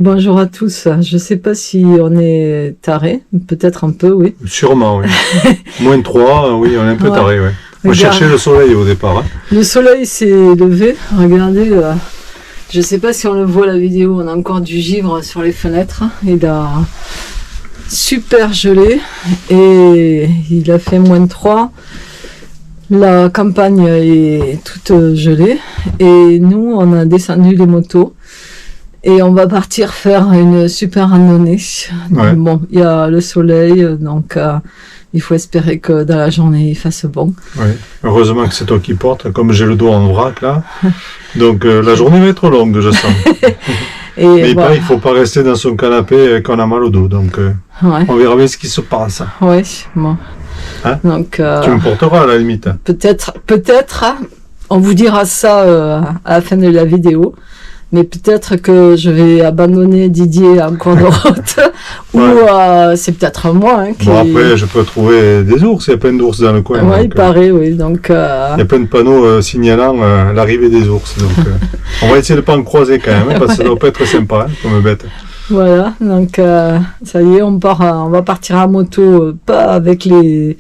Bonjour à tous. Je sais pas si on est taré, peut-être un peu, oui. Sûrement, oui. -3, oui, on est un peu taré, oui. On cherchait le soleil au départ. Hein. Le soleil s'est levé. Regardez, je sais pas si on le voit la vidéo, on a encore du givre sur les fenêtres. Il a super gelé et il a fait -3. La campagne est toute gelée et nous, on a descendu les motos. Et on va partir faire une super randonnée. Ouais. Bon, il y a le soleil, donc il faut espérer que dans la journée il fasse bon. Oui. Heureusement que c'est toi qui portes, comme j'ai le dos en vrac là. Donc la journée va être longue, je sens. Mais il paraît qu'il ne faut pas rester dans son canapé quand on a mal au dos. Donc on verra bien ce qui se passe. Oui, bon. Hein? Donc, tu me porteras à la limite. Peut-être, on vous dira ça à la fin de la vidéo. Mais peut-être que je vais abandonner Didier en cours de route, ou c'est peut-être moi qui... Bon, après, je peux trouver des ours, il y a plein d'ours dans le coin. Oui, il paraît, oui. Donc, il y a plein de panneaux signalant l'arrivée des ours. Donc, on va essayer de ne pas en croiser quand même, parce que ça ne doit pas être sympa, comme bête. Voilà, donc ça y est, on va partir à moto, pas avec les...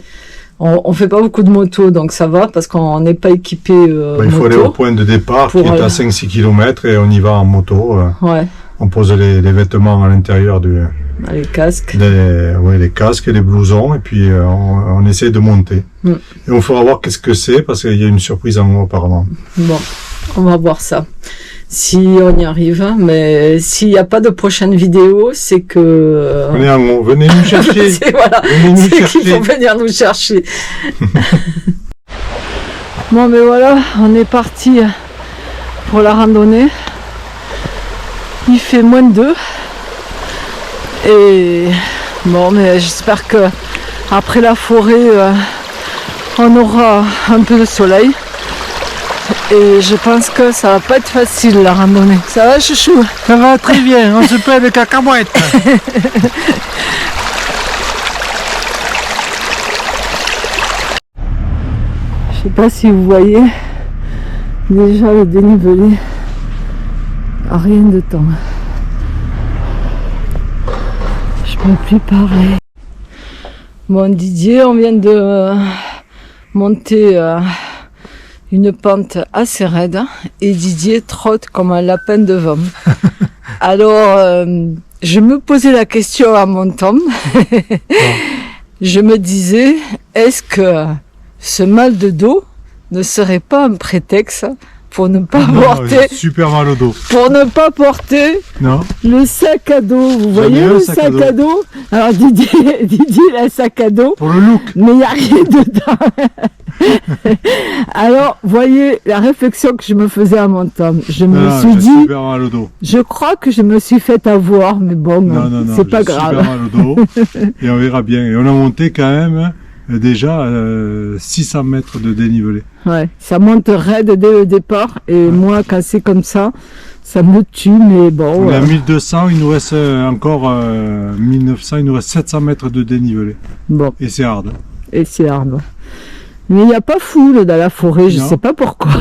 On fait pas beaucoup de motos, donc ça va, parce qu'on n'est pas équipé il faut aller au point de départ, qui est à 5-6 km, et on y va en moto. On pose les vêtements à l'intérieur du... Les casques. Les casques et les blousons, et puis on essaie de monter. Et on fera voir qu'est-ce que c'est, parce qu'il y a une surprise en haut apparemment. Bon, on va voir ça. Si on y arrive, mais s'il n'y a pas de prochaine vidéo, c'est que... On est en haut, venez nous chercher. C'est qu'il faut venir nous chercher. Bon, mais voilà, on est parti pour la randonnée. Il fait -2. Et bon, mais j'espère que après la forêt, on aura un peu de soleil. Et je pense que ça va pas être facile la randonnée. Ça va, chouchou? Ça va très bien, on se plaît de cacahuètes. Je sais pas si vous voyez déjà le dénivelé. Rien de temps. Je peux plus parler. Bon, Didier, on vient de monter une pente assez raide et Didier trotte comme un lapin de Vendôme. Alors, je me posais la question en montant. Je me disais, est-ce que ce mal de dos ne serait pas un prétexte pour ne pas porter... Super mal au dos. Pour ne pas porter le sac à dos. Vous voyez le sac à dos? Alors Didier il a un sac à dos. Pour le look. Mais il n'y a rien dedans. Alors, voyez la réflexion que je me faisais en montant. Je me suis dit... Super mal au dos. Je crois que je me suis fait avoir, mais bon, c'est pas grave. Super mal au dos. Et on verra bien. Et on a monté quand même... déjà 600 mètres de dénivelé. Ouais, ça monte raide dès le départ et moi quand c'est comme ça, ça me tue, mais bon. On est à 1200, il nous reste encore 1900, il nous reste 700 mètres de dénivelé. Bon. Et c'est hard. Et c'est hard. Mais il n'y a pas foule dans la forêt, je sais pas pourquoi.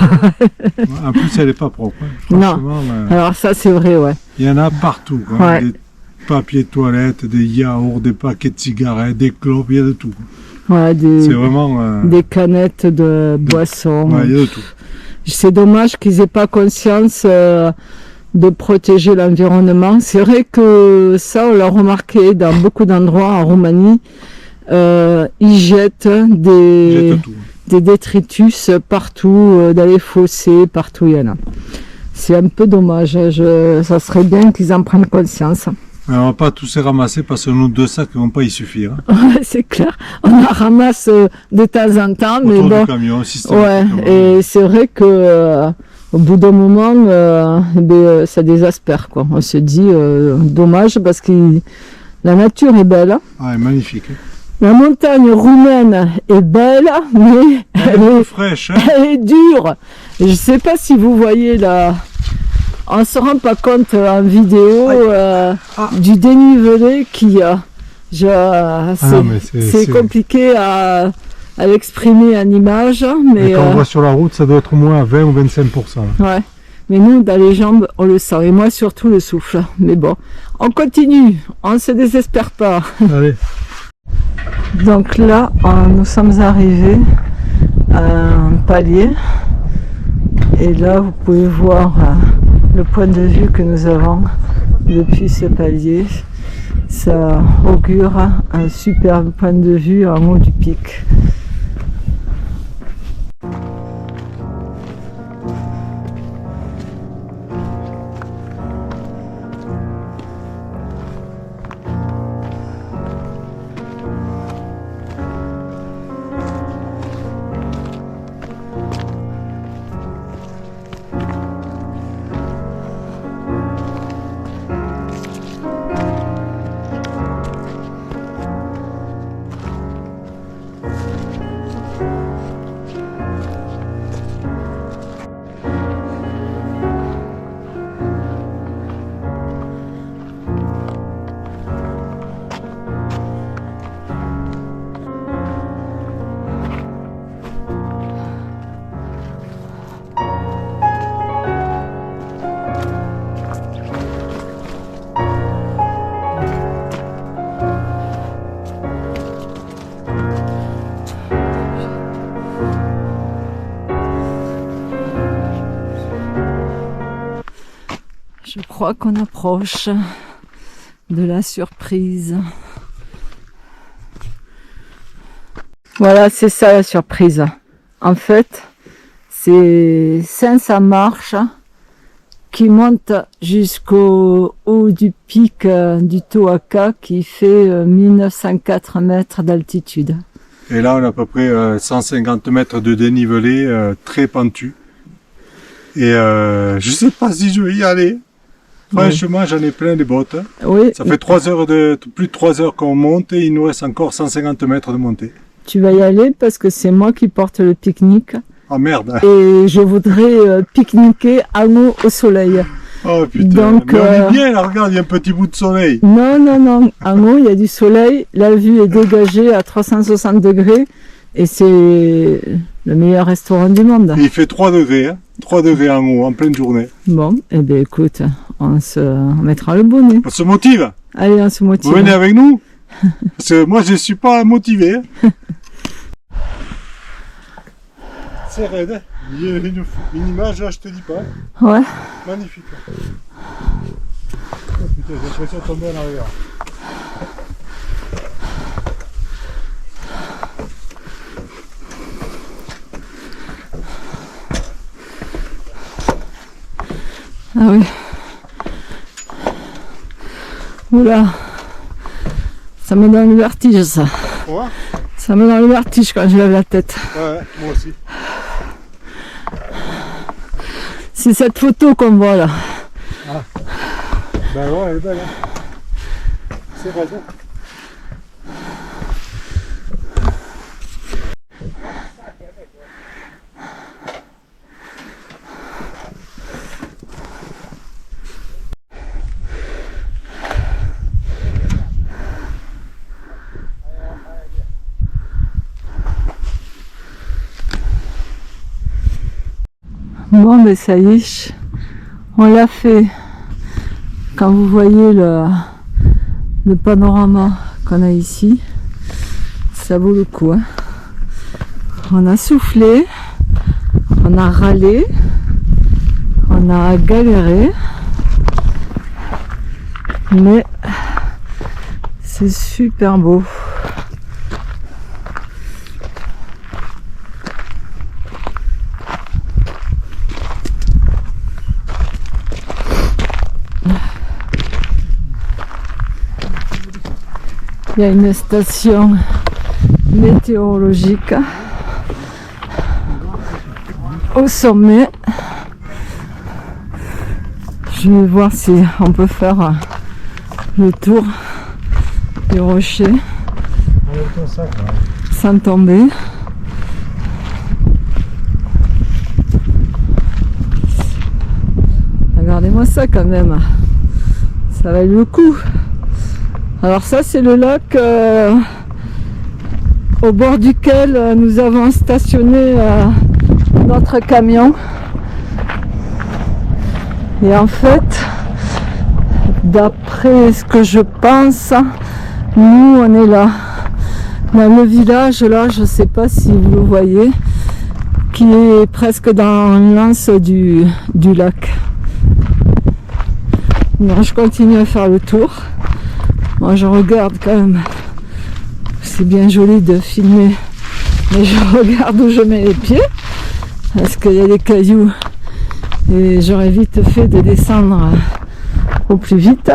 En plus elle n'est pas propre. Hein. Non, alors ça c'est vrai, ouais. Il y en a partout. Hein. Des papiers de toilette, des yaourts, des paquets de cigarettes, des clopes, il y a de tout. Ouais, c'est vraiment des canettes de boissons. Ouais, il y a de tout. C'est dommage qu'ils n'aient pas conscience de protéger l'environnement. C'est vrai que ça, on l'a remarqué dans beaucoup d'endroits en Roumanie. Ils jettent des détritus partout, dans les fossés, partout il y en a. C'est un peu dommage. Ça serait bien qu'ils en prennent conscience. On va pas tous les ramasser parce que nos 2 sacs ne vont pas y suffire. Hein. Ouais, c'est clair. On en ramasse de temps en temps, mais bon. Camion, et c'est vrai que au bout d'un moment, ça désespère, quoi. On se dit dommage parce que la nature est belle. Hein. Ah, elle est magnifique. Hein. La montagne roumaine est belle, mais elle est fraîche. Hein. Elle est dure. Je ne sais pas si vous voyez là. On ne se rend pas compte en vidéo du dénivelé qu'il y a. C'est compliqué à l'exprimer en image. Mais quand on voit sur la route, ça doit être au moins à 20 ou 25%. Ouais. Mais nous, dans les jambes, on le sent. Et moi, surtout le souffle. Mais bon, on continue. On ne se désespère pas. Allez. Donc là, nous sommes arrivés à un palier. Et là, vous pouvez voir le point de vue que nous avons depuis ce palier. Ça augure un superbe point de vue en haut du pic. Je crois qu'on approche de la surprise. Voilà, c'est ça la surprise. En fait, c'est 500 marches qui montent jusqu'au haut du pic du Toaka qui fait 1904 mètres d'altitude. Et là, on a à peu près 150 mètres de dénivelé très pentu. Et je sais pas si je vais y aller. Franchement, j'en ai plein les bottes. Oui. Ça fait plus de 3 heures qu'on monte et il nous reste encore 150 mètres de montée. Tu vas y aller parce que c'est moi qui porte le pique-nique. Ah merde. Et je voudrais pique-niquer en haut au soleil. Oh putain. Donc, mais on est bien là, regarde, il y a un petit bout de soleil. Non, non, non. En haut, il y a du soleil. La vue est dégagée à 360 degrés. Et c'est le meilleur restaurant du monde. Et il fait 3 degrés, hein. 3 degrés en haut, en pleine journée. Bon, eh bien écoute, on mettra le bonnet. On se motive. Allez, on se motive. Vous venez avec nous? Parce que moi, je suis pas motivé. Hein. C'est raide. Hein. Il y a une image là, je te dis pas. Ouais. Magnifique. Oh putain, j'ai l'impression de tomber en arrière. Ah oui. Oula. Ça me donne le vertige, ça. Ouais. Ça me donne le vertige quand je lève la tête. Ouais, moi aussi. C'est cette photo qu'on voit là. Ah. Ben ouais, elle est belle. Hein. C'est vrai. Bon, ben ça y est, on l'a fait. Quand vous voyez le panorama qu'on a ici, ça vaut le coup. Hein. On a soufflé, on a râlé, on a galéré, mais c'est super beau. Il y a une station météorologique au sommet. Je vais voir si on peut faire le tour du rocher sans tomber. Regardez-moi ça quand même, ça valait le coup. Alors ça c'est le lac au bord duquel nous avons stationné notre camion. Et en fait, d'après ce que je pense, nous on est là, dans le village là, je ne sais pas si vous le voyez, qui est presque dans l'anse du lac. Donc je continue à faire le tour. Moi je regarde quand même, c'est bien joli de filmer, mais je regarde où je mets les pieds, parce qu'il y a des cailloux et j'aurais vite fait de descendre au plus vite.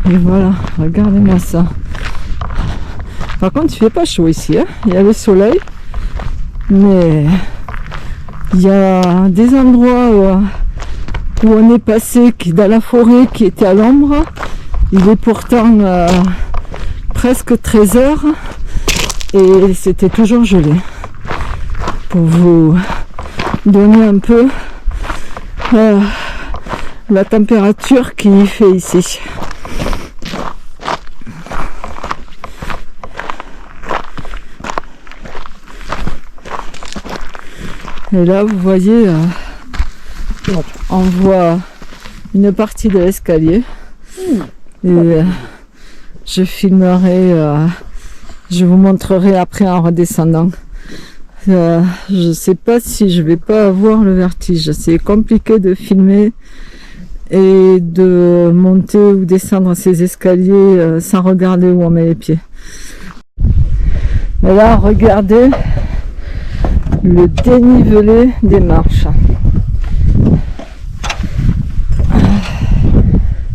Et voilà, regardez-moi ça. Par contre, il fait pas chaud ici, hein. Il y a le soleil, mais il y a des endroits où on est passé dans la forêt qui était à l'ombre. Il est pourtant presque 13 heures et c'était toujours gelé. Pour vous donner un peu la température qu'il fait ici. Et là, vous voyez, on voit une partie de l'escalier. Et je filmerai, je vous montrerai après en redescendant. Je ne sais pas si je vais pas avoir le vertige. C'est compliqué de filmer et de monter ou descendre ces escaliers sans regarder où on met les pieds. Et là, regardez le dénivelé des marches.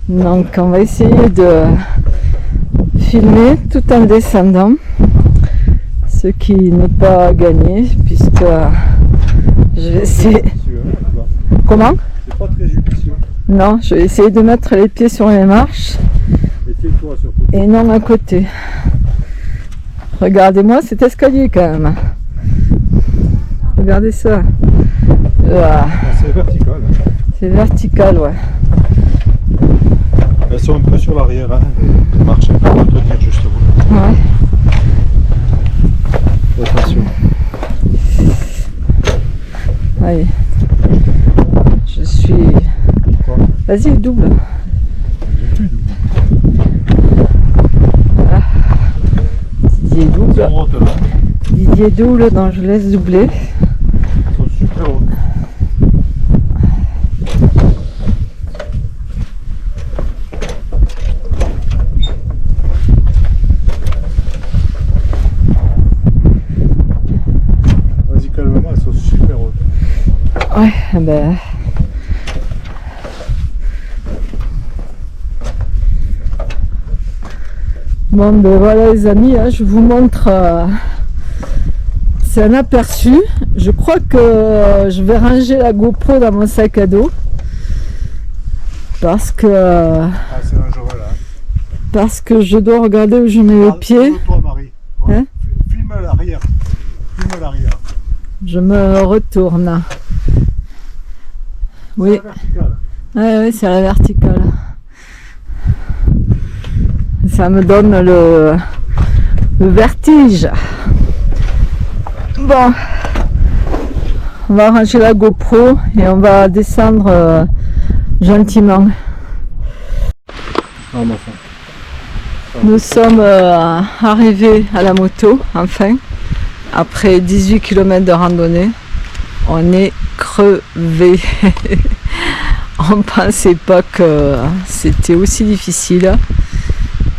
Donc on va essayer de filmer tout en descendant, ce qui n'est pas gagné puisque je vais essayer. Comment? C'est pas très judicieux. Non, je vais essayer de mettre les pieds sur les marches et non à côté. Regardez-moi cet escalier quand même. Regardez ça. C'est vertical. C'est vertical, ouais. Elles sont un peu sur l'arrière, hein, les marches pour retenir justement. Ouais. Attention. Allez. Je suis... Vas-y, double. Voilà. Didier double. Didier double, donc je laisse doubler. Ils sont super hauts. Vas-y, calmement, elles sont super hautes. Ouais, ben... Bon, ben voilà les amis, hein, je vous montre... C'est un aperçu. Je crois que je vais ranger la GoPro dans mon sac à dos. Parce que... c'est dangereux là. Parce que je dois regarder où je mets les pieds. Toi, Marie. Ouais. Hein? Filme l'arrière. Filme l'arrière. Je me retourne. Oui. Oui, c'est à la verticale. Ça me donne le vertige. Bon, on va ranger la GoPro et on va descendre gentiment. Nous sommes arrivés à la moto, enfin, après 18 km de randonnée. On est crevés. On pensait pas que c'était aussi difficile.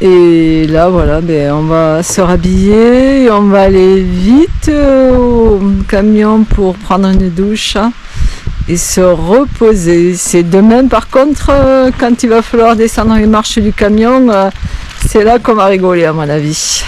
Et là, voilà, ben, on va se rhabiller, on va aller vite au camion pour prendre une douche et se reposer. C'est demain, par contre, quand il va falloir descendre les marches du camion, c'est là qu'on va rigoler, à mon avis.